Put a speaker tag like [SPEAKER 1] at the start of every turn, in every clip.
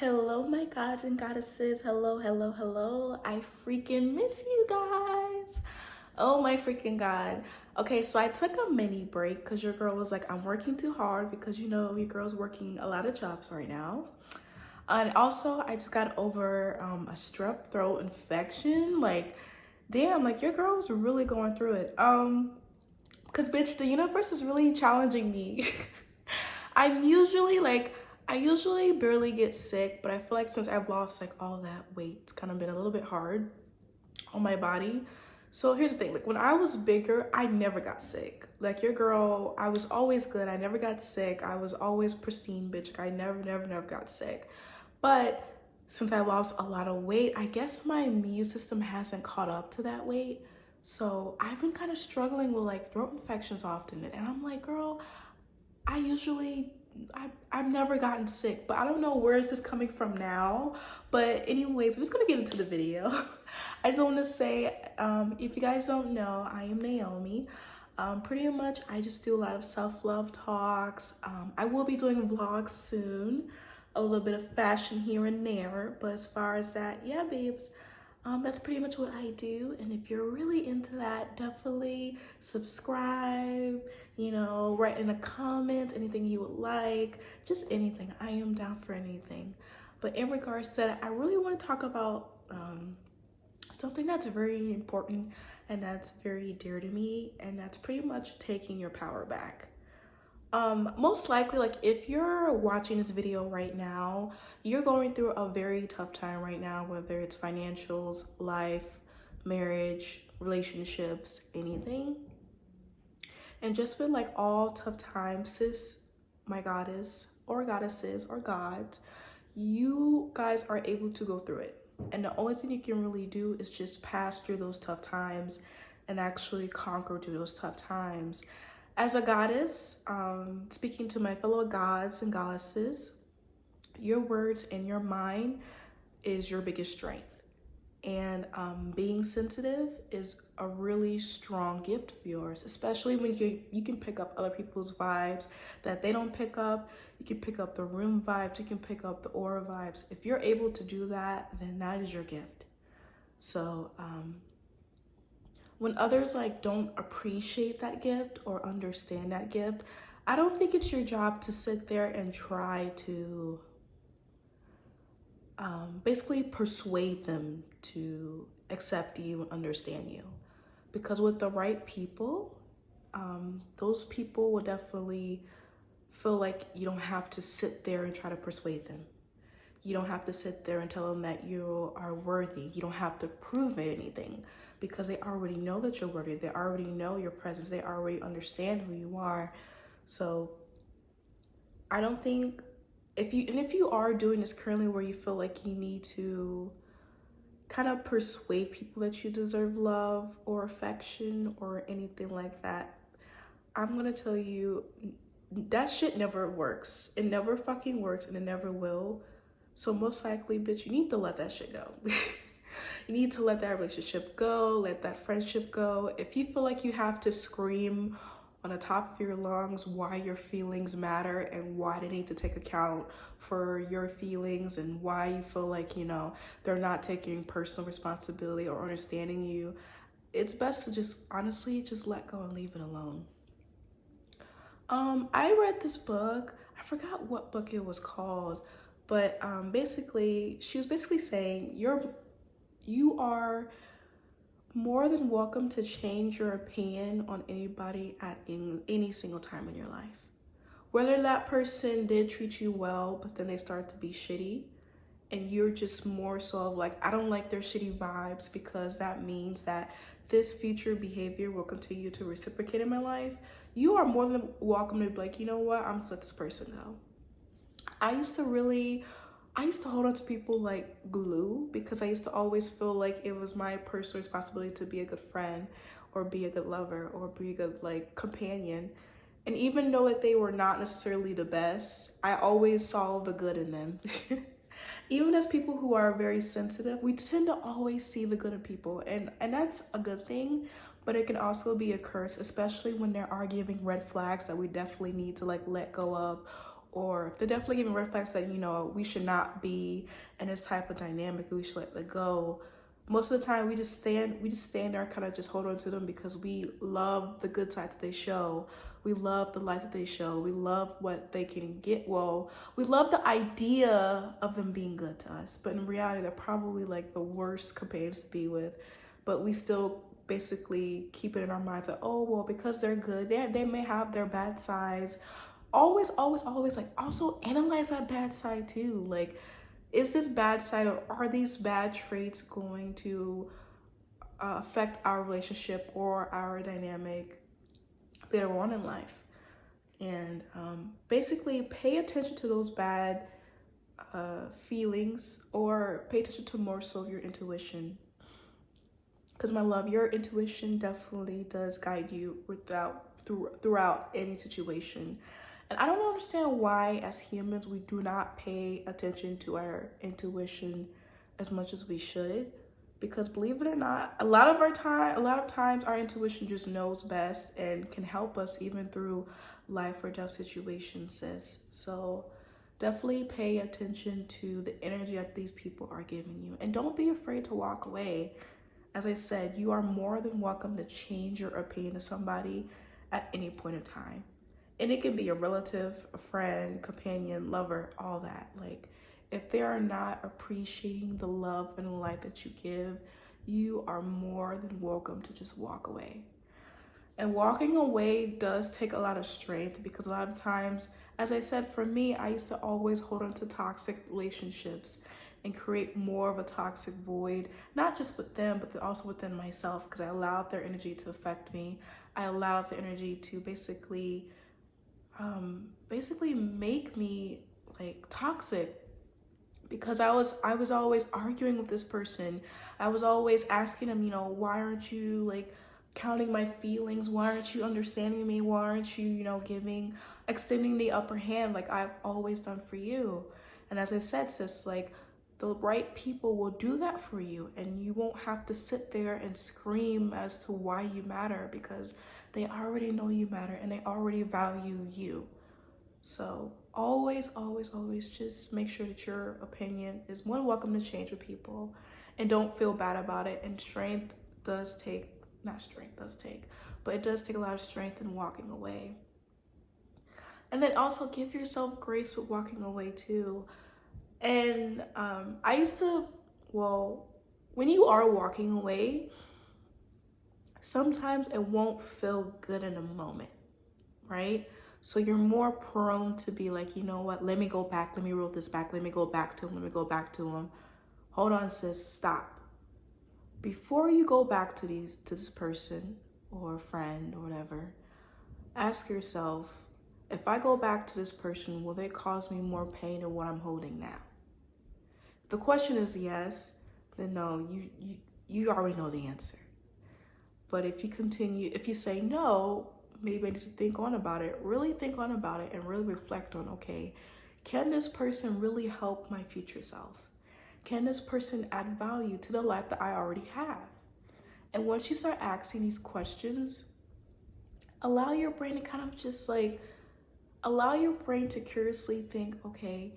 [SPEAKER 1] Hello, my gods and goddesses. Hello, hello, hello. I freaking miss you guys. Oh my freaking god. Okay, so I took a mini break because your girl was like, I'm working too hard because your girl's working a lot of jobs right now. And also, I just got over a strep throat infection. Like, damn, like your girl was really going through it. Because bitch, the universe is really challenging me. I'm usually like, I usually barely get sick, but I feel like since I've lost like all that weight, it's kind of been a little bit hard on my body. So here's the thing, like when I was bigger, I never got sick. Like your girl, I was always good. I never got sick. I was always pristine, bitch. Like, I never got sick. But since I lost a lot of weight, I guess my immune system hasn't caught up to that weight. So I've been kind of struggling with like throat infections often. And I'm like, girl, I usually I've never gotten sick, but I don't know where is this coming from now. But anyways, we're just gonna get into the video. I just want to say, if you guys don't know, I am Naomi. Pretty much, I just do a lot of self-love talks. I will be doing vlogs soon, a little bit of fashion here and there. But as far as that, yeah, babes. That's pretty much what I do. And if you're really into that, definitely subscribe, write in a comment, anything you would like, just anything. I am down for anything. But in regards to that, I really want to talk about something that's very important and that's very dear to me, and that's pretty much taking your power back. Most likely, like if you're watching this video right now, you're going through a very tough time right now, whether it's financials, life, marriage, relationships, anything. And just with like all tough times, sis, my goddess or goddesses or gods, you guys are able to go through it. And the only thing you can really do is just pass through those tough times and actually conquer through those tough times. As a goddess, speaking to my fellow gods and goddesses, your words and your mind is your biggest strength. And being sensitive is a really strong gift of yours, especially when you can pick up other people's vibes that they don't pick up. You can pick up the room vibes, you can pick up the aura vibes. If you're able to do that, then that is your gift. So when others like don't appreciate that gift or understand that gift, I don't think it's your job to sit there and try to basically persuade them to accept you and understand you. Because with the right people, those people will definitely feel like you don't have to sit there and try to persuade them. You don't have to sit there and tell them that you are worthy. You don't have to prove anything because they already know that you're worthy. They already know your presence. They already understand who you are. So I don't think if you are doing this currently where you feel like you need to kind of persuade people that you deserve love or affection or anything like that, I'm gonna tell you that shit never works. It never fucking works and it never will. So most likely, bitch, you need to let that shit go. You need to let that relationship go, let that friendship go. If you feel like you have to scream on the top of your lungs why your feelings matter and why they need to take account for your feelings and why you feel like, they're not taking personal responsibility or understanding you, it's best to just honestly just let go and leave it alone. I read this book. I forgot what book it was called, but basically, she was basically saying you are more than welcome to change your opinion on anybody at any single time in your life. Whether that person did treat you well, but then they start to be shitty, and you're just more so of like, I don't like their shitty vibes because that means that this future behavior will continue to reciprocate in my life. You are more than welcome to be like, you know what, I'm gonna let this person go. I used to hold on to people like glue because I used to always feel like it was my personal responsibility to be a good friend or be a good lover or be a good like companion. And even though that they were not necessarily the best, I always saw the good in them. Even as people who are very sensitive, we tend to always see the good in people, and that's a good thing, but it can also be a curse, especially when there are giving red flags that we definitely need to like let go of or they're definitely giving red flags that, you know, we should not be in this type of dynamic, we should let go. Most of the time we just stand there and kind of just hold on to them because we love the good side that they show. We love the light that they show. We love what they can get. Well, we love the idea of them being good to us, but in reality, they're probably like the worst companions to be with. But we still basically keep it in our minds that, oh, well, because they're good, they may have their bad sides. Always, like, also analyze that bad side too. Like, is this bad side, or are these bad traits going to affect our relationship or our dynamic later on in life? And basically pay attention to those bad feelings, or pay attention to more so your intuition. Because my love, your intuition definitely does guide you throughout any situation. And I don't understand why, as humans, we do not pay attention to our intuition as much as we should. Because believe it or not, a lot of times our intuition just knows best and can help us even through life or death situations, sis. So definitely pay attention to the energy that these people are giving you. And don't be afraid to walk away. As I said, you are more than welcome to change your opinion of somebody at any point in time. And it can be a relative, a friend, companion, lover, all that. Like, if they are not appreciating the love and the light that you give, you are more than welcome to just walk away. And walking away does take a lot of strength, because a lot of times, as I said, for me, I used to always hold on to toxic relationships and create more of a toxic void, not just with them, but also within myself, because I allowed their energy to affect me. I allowed the energy to basically make me like toxic, because I was always arguing with this person. I was always asking them, you know, why aren't you like counting my feelings? Why aren't you understanding me? Why aren't you, you know, extending the upper hand like I've always done for you? And as I said, sis, like, the right people will do that for you, and you won't have to sit there and scream as to why you matter, because they already know you matter and they already value you. So always just make sure that your opinion is more welcome to change with people, and don't feel bad about it. And it does take a lot of strength in walking away. And then also give yourself grace with walking away too. And when you are walking away, sometimes it won't feel good in a moment, right? So you're more prone to be like, you know what, let me go back, let me roll this back, let me go back to him. Hold on, sis, stop. Before you go back to this person or friend or whatever, ask yourself, if I go back to this person, will they cause me more pain than what I'm holding now? If the question is yes, then no, you already know the answer. But if you say no, maybe I need to really think on about it and really reflect on, okay, can this person really help my future self? Can this person add value to the life that I already have? And once you start asking these questions, allow your brain to curiously think, okay,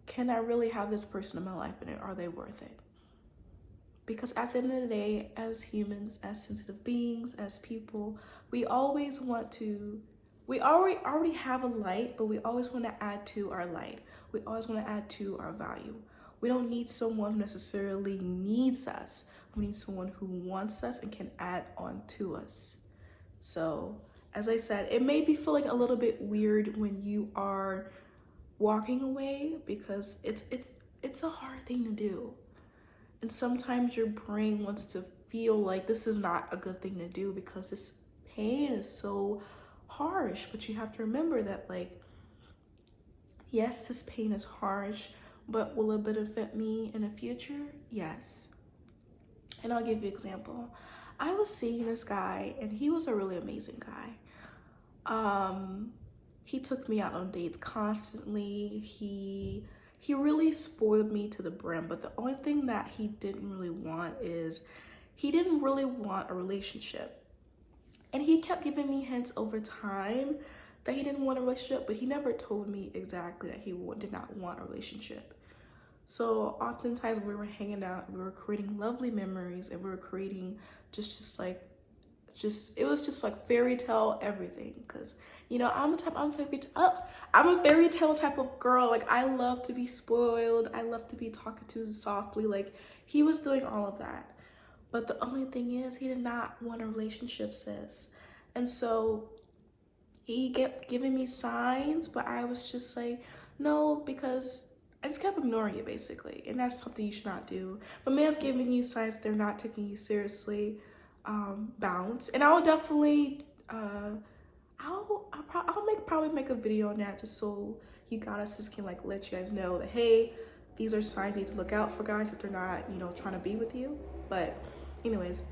[SPEAKER 1] can I really have this person in my life, and are they worth it? Because at the end of the day, as humans, as sensitive beings, as people, we always we already have a light, but we always want to add to our light. We always want to add to our value. We don't need someone who necessarily needs us. We need someone who wants us and can add on to us. So, as I said, it may be feeling a little bit weird when you are walking away, because it's a hard thing to do. And sometimes your brain wants to feel like this is not a good thing to do because this pain is so harsh. But you have to remember that, like, yes, this pain is harsh, but will it benefit me in the future? Yes. And I'll give you an example. I was seeing this guy, and he was a really amazing guy. He took me out on dates constantly. He really spoiled me to the brim, but the only thing that he didn't really want a relationship. And he kept giving me hints over time that he didn't want a relationship, but he never told me exactly that he did not want a relationship. So oftentimes we were hanging out, we were creating lovely memories, and we were creating it was just like fairy tale everything. Because you know, I'm a fairy tale type of girl. Like, I love to be spoiled, I love to be talked to softly. Like, he was doing all of that, but the only thing is, he did not want a relationship, sis. And so he kept giving me signs, but I was just like, no, because I just kept ignoring it, basically. And that's something you should not do. But man's giving you signs they're not taking you seriously, bounce. And I will definitely, probably make a video on that, just so you goddesses can like let you guys know that, hey, these are signs you need to look out for, guys, if they're not, you know, trying to be with you. But anyways,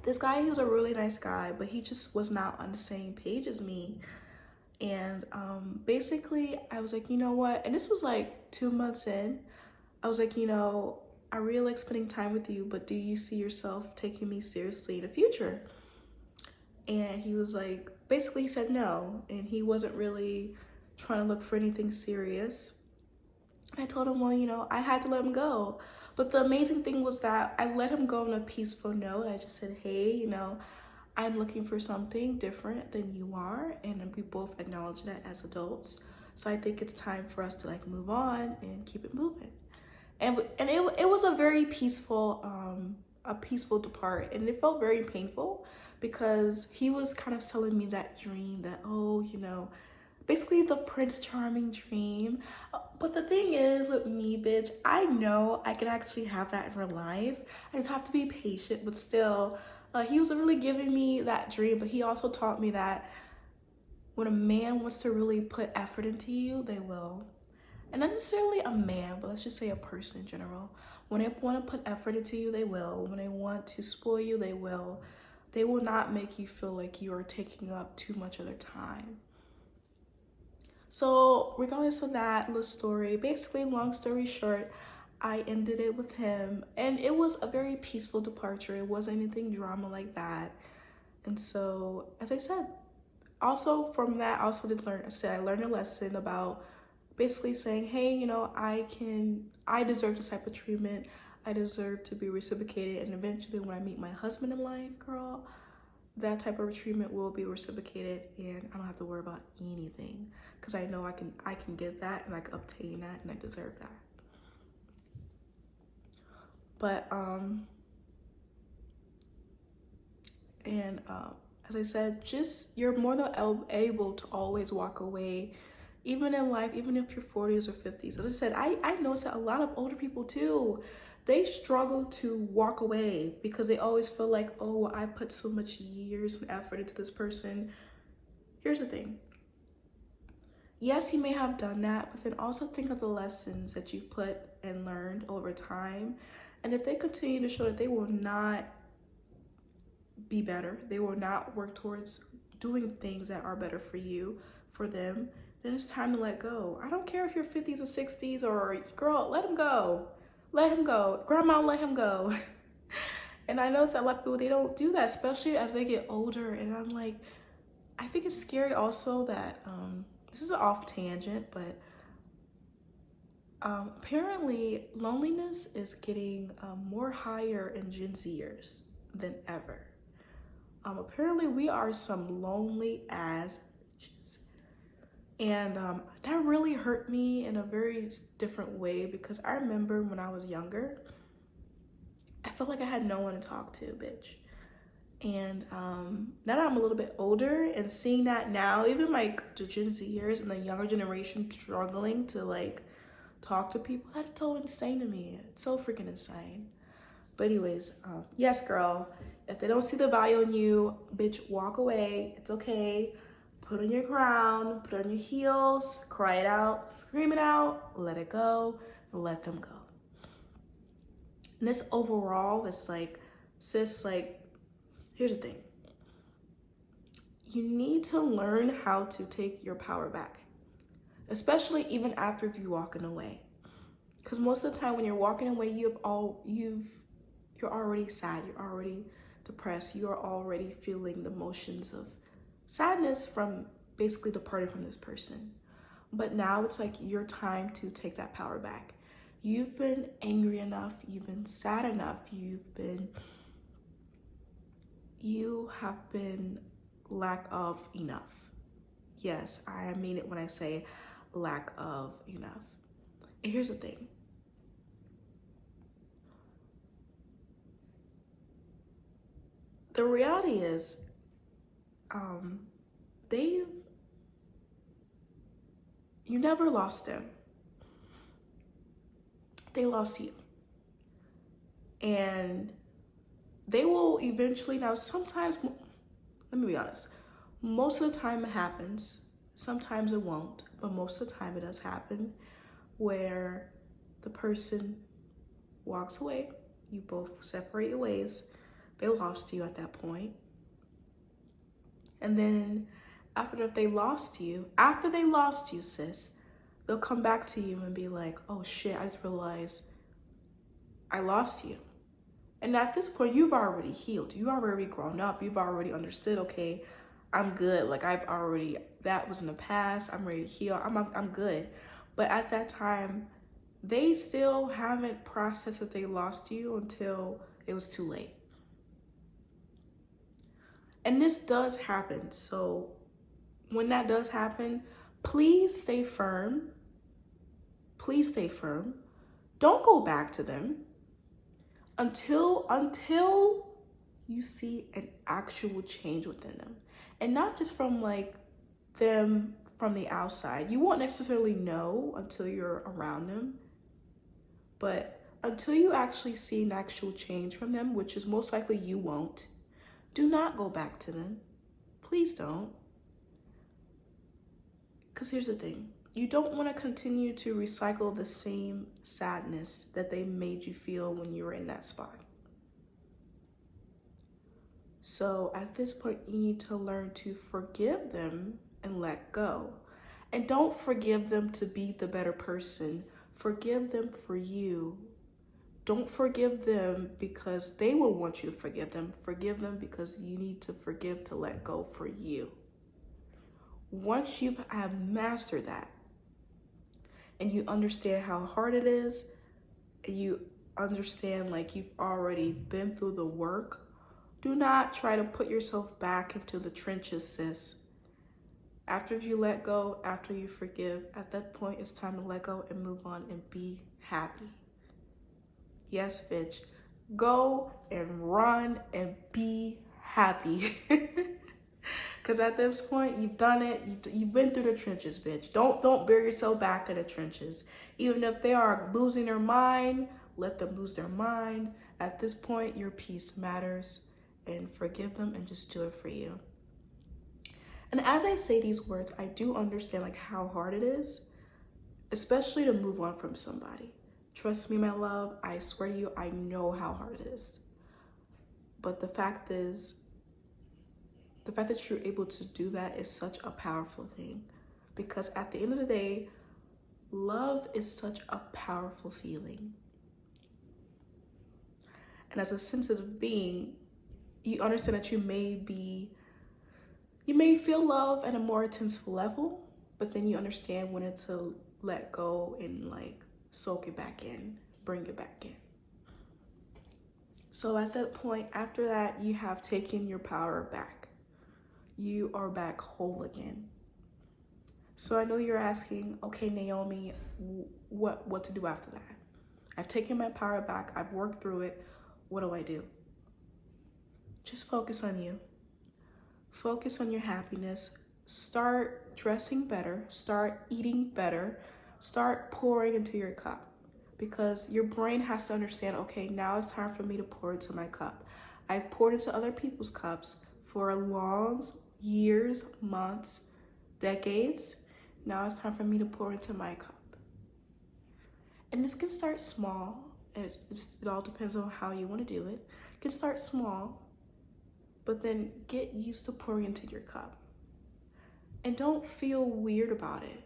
[SPEAKER 1] this guy, he was a really nice guy, but he just was not on the same page as me. And basically, I was like, you know what? And this was like 2 months in. I was like, you know, I really like spending time with you, but do you see yourself taking me seriously in the future? And he was like, basically he said no. And he wasn't really trying to look for anything serious. I told him, well, you know, I had to let him go. But the amazing thing was that I let him go on a peaceful note. I just said, hey, you know, I'm looking for something different than you are. And we both acknowledge that as adults. So I think it's time for us to like move on and keep it moving. And it was a very peaceful depart. And it felt very painful because he was kind of selling me that dream that, oh, you know, basically the Prince Charming dream. But the thing is with me, bitch, I know I can actually have that in real life. I just have to be patient, but still, he was really giving me that dream. But he also taught me that when a man wants to really put effort into you, they will. And not necessarily a man, but let's just say a person in general. When they want to put effort into you, they will. When they want to spoil you, they will. They will not make you feel like you are taking up too much of their time. So regardless of that little story, basically, long story short, I ended it with him, and it was a very peaceful departure. It wasn't anything drama like that. And so, as I said, also from that, I also I learned a lesson about basically saying, hey, you know, I deserve this type of treatment. I deserve to be reciprocated. And eventually when I meet my husband in life, girl, that type of treatment will be reciprocated, and I don't have to worry about anything, because I know I can get that, and I can obtain that, and I deserve that. But as I said, just, you're more than able to always walk away, even in life, even if you're 40s or 50s. As I said, I noticed that a lot of older people too, they struggle to walk away because they always feel like, oh, I put so much years and effort into this person. Here's the thing. Yes, you may have done that, but then also think of the lessons that you've put and learned over time. And if they continue to show that they will not be better, they will not work towards doing things that are better for you, for them, then it's time to let go. I don't care if you're 50s or 60s, or girl, let him go. Let him go. Grandma, let him go. And I notice that a lot of people, they don't do that, especially as they get older. And I'm like, I think it's scary also that, this is an off tangent, but apparently loneliness is getting more higher in Gen Zers than ever. Apparently we are some lonely ass bitches. And that really hurt me in a very different way, because I remember when I was younger, I felt like I had no one to talk to, bitch. And now that I'm a little bit older and seeing that now, even like the Gen Zers and the younger generation struggling to like talk to people, that's so insane to me. It's so freaking insane. But anyways, yes, girl, if they don't see the value in you, bitch, walk away. It's okay. Put on your crown, put on your heels, cry it out, scream it out, let it go, let them go. And this overall, it's like, sis, like, here's the thing. You need to learn how to take your power back, especially even after you walking away. Because most of the time when you're walking away, you're already sad, you're already depressed, you're already feeling the emotions of sadness from basically departed from this person. But now it's like your time to take that power back. You've been angry enough, you've been sad enough, you have been lack of enough. Yes, I mean it when I say lack of enough. And here's the thing. The reality is, you never lost them. They lost you. And they will eventually, now sometimes, let me be honest, most of the time it happens, sometimes it won't, but most of the time it does happen where the person walks away, you both separate your ways, they lost you at that point. And then after they lost you, sis, they'll come back to you and be like, oh shit, I just realized I lost you. And at this point, you've already healed. You've already grown up. You've already understood, okay, I'm good. Like that was in the past. I'm ready to heal. I'm good. But at that time, they still haven't processed that they lost you until it was too late. And this does happen. So when that does happen, please stay firm. Please stay firm. Don't go back to them until you see an actual change within them. And not just from like them from the outside. You won't necessarily know until you're around them. But until you actually see an actual change from them, which is most likely you won't, do not go back to them. Please don't. Because here's the thing. You don't want to continue to recycle the same sadness that they made you feel when you were in that spot. So at this point, you need to learn to forgive them and let go. And don't forgive them to be the better person. Forgive them for you. Don't forgive them because they will want you to forgive them. Forgive them because you need to forgive to let go for you. Once you have mastered that and you understand how hard it is, and you understand like you've already been through the work, do not try to put yourself back into the trenches, sis. After you let go, after you forgive, at that point it's time to let go and move on and be happy. Yes, bitch. Go and run and be happy. Because at this point, you've done it. You've been through the trenches, bitch. Don't bury yourself back in the trenches. Even if they are losing their mind, let them lose their mind. At this point, your peace matters. And forgive them and just do it for you. And as I say these words, I do understand like how hard it is, especially to move on from somebody. Trust me, my love, I swear to you, I know how hard it is. But the fact is, the fact that you're able to do that is such a powerful thing. Because at the end of the day, love is such a powerful feeling. And as a sensitive being, you understand that you may feel love at a more intense level, but then you understand when to let go and like soak it back in, bring it back in. So at that point, after that, you have taken your power back. You are back whole again. So I know you're asking, okay, Naomi, what to do after that? I've taken my power back. I've worked through it. What do I do? Just focus on you. Focus on your happiness. Start dressing better. Start eating better. Start pouring into your cup. Because your brain has to understand, okay, now it's time for me to pour into my cup. I've poured into other people's cups for long years, months, decades. Now it's time for me to pour into my cup. And this can start small. It all depends on how you want to do it. It can start small, but then get used to pouring into your cup. And don't feel weird about it.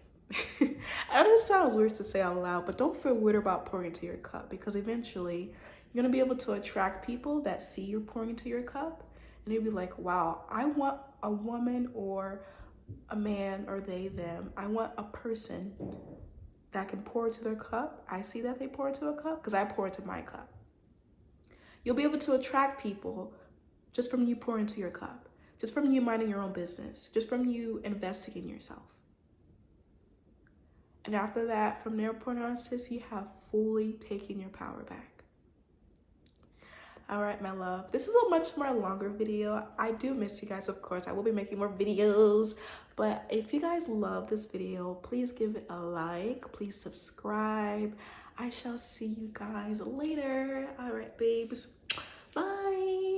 [SPEAKER 1] I know it sounds weird to say out loud, but don't feel weird about pouring into your cup, because eventually you're going to be able to attract people that see you pouring into your cup, and they'll be like, wow, I want a woman or a man or they, them. I want a person that can pour into their cup. I see that they pour into a cup because I pour into my cup. You'll be able to attract people just from you pouring into your cup, just from you minding your own business, just from you investing in yourself. And after that, from there point on, sis, you have fully taken your power back. All right, my love. This is a much more longer video. I do miss you guys, of course. I will be making more videos. But if you guys love this video, please give it a like. Please subscribe. I shall see you guys later. All right, babes. Bye.